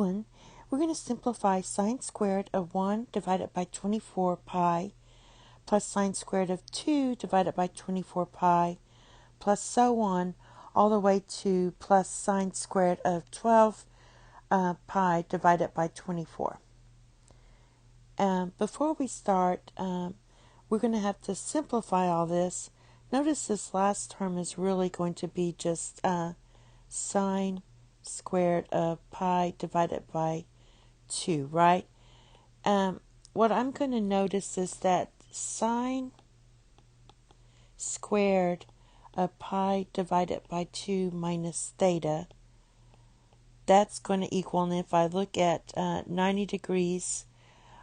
one, we're going to simplify sine squared of 1 divided by 24 pi plus sine squared of 2 divided by 24 pi plus so on all the way to plus sine squared of 12 pi divided by 24. Before we start, we're going to have to simplify all this. Notice this last term is really going to be just sine squared of pi divided by 2, right? What I'm going to notice is that sine squared of pi divided by 2 minus theta, that's going to equal, and if I look at 90 degrees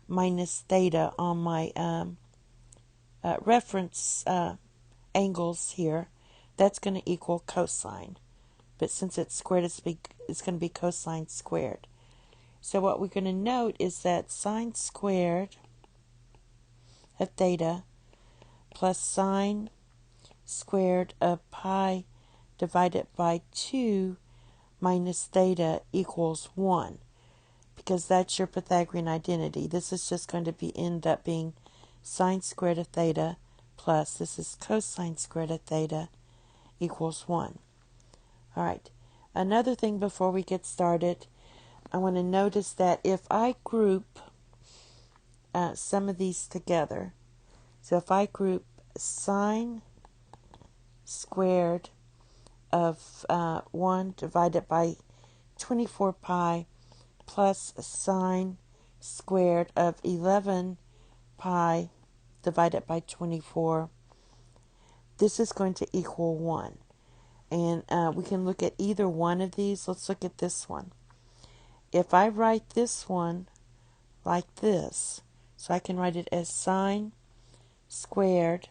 minus theta on my reference angles here, that's going to equal cosine. But since it's squared, it's going to be cosine squared. So what we're going to note is that sine squared of theta plus sine squared of pi divided by 2 minus theta equals 1. Because that's your Pythagorean identity. This is just going to end up being sine squared of theta plus, this is cosine squared of theta equals 1. All right. Another thing before we get started, I want to notice that if I group some of these together, so if I group sine squared of 1 divided by 24 pi plus sine squared of 11 pi divided by 24, this is going to equal 1. And we can look at either one of these. Let's look at this one. If I write this one like this, so I can write it as sine squared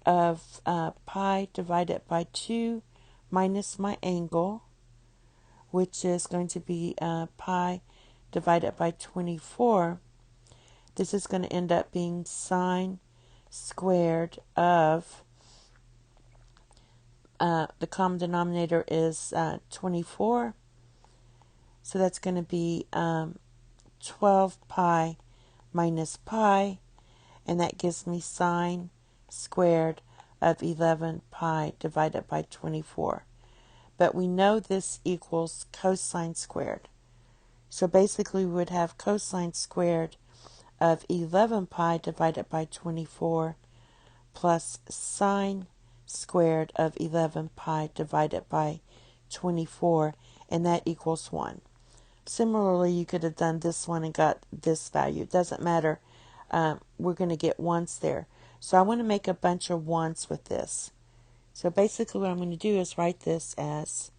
of pi divided by 2 minus my angle, which is going to be pi divided by 24. This is going to end up being sine squared of, the common denominator is 24. So that's going to be 12 pi minus pi, and that gives me sine squared of 11 pi divided by 24. But we know this equals cosine squared. So basically we would have cosine squared of 11 pi divided by 24 plus sine squared of 11 pi divided by 24, and that equals 1. Similarly, you could have done this one and got this value. It doesn't matter. We're going to get ones there. So I want to make a bunch of ones with this. So basically what I'm going to do is write this as,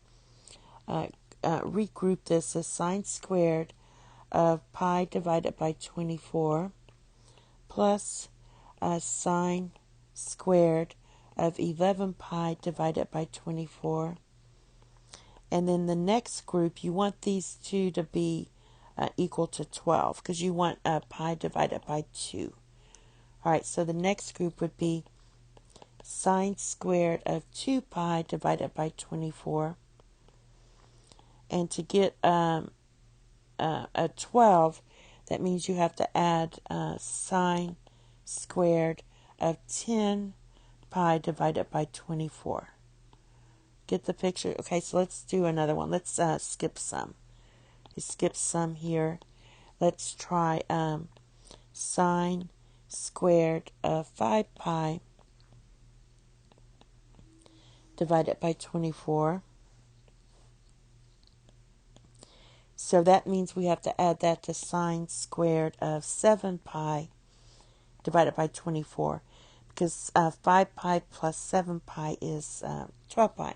regroup this as sine squared of pi divided by 24 plus sine squared of 11 pi divided by 24. And then the next group, you want these two to be equal to 12 because you want pi divided by 2. All right, so the next group would be sine squared of 2 pi divided by 24. And to get a 12, that means you have to add sine squared of 10 pi divided by 24. Get the picture? Okay, so let's do another one. Let's skip some. We skip some here. Let's try sine squared of 5 pi divided by 24. So that means we have to add that to sine squared of 7 pi divided by 24. Because 5 pi plus 7 pi is 12 pi.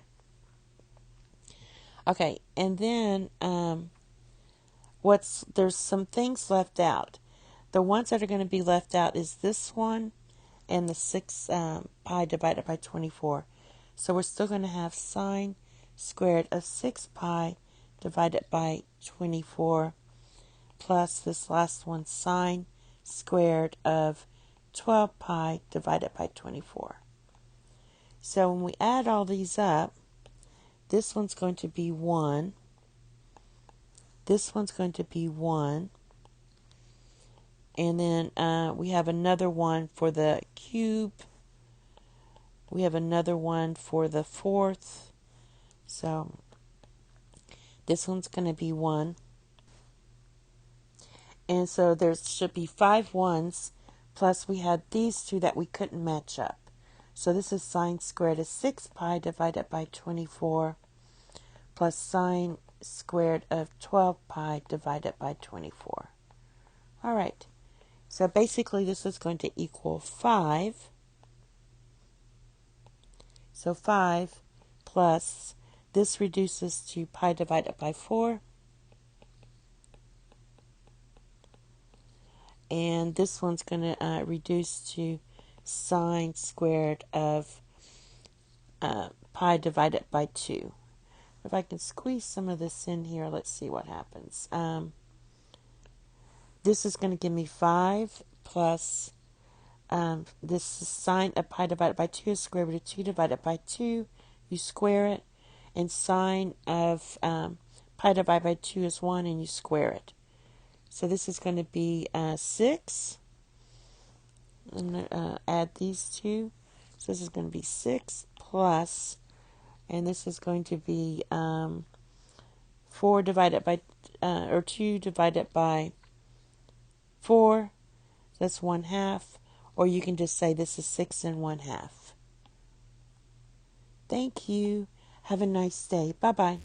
Okay, and then there's some things left out. The ones that are going to be left out is this one and the 6 pi divided by 24. So we're still going to have sine squared of 6 pi divided by 24 plus this last one, sine squared of 12 pi divided by 24. So when we add all these up, this one's going to be 1. This one's going to be 1. And then we have another one for the cube. We have another one for the fourth. So this one's going to be 1. And so there should be 5 ones. Plus we had these two that we couldn't match up. So this is sine squared of 6 pi divided by 24 plus sine squared of 12 pi divided by 24. All right. So basically this is going to equal 5. So 5 plus, this reduces to pi divided by 4. And this one's going to reduce to sine squared of pi divided by 2. If I can squeeze some of this in here, let's see what happens. This is going to give me 5 plus, this is sine of pi divided by 2 is square root of 2 divided by 2. You square it. And sine of pi divided by 2 is 1, and you square it. So this is going to be 6. I'm going to add these two. So this is going to be 6 plus, and this is going to be 4 divided by, or 2 divided by 4. That's 1/2. Or you can just say this is 6 1/2. Thank you. Have a nice day. Bye-bye.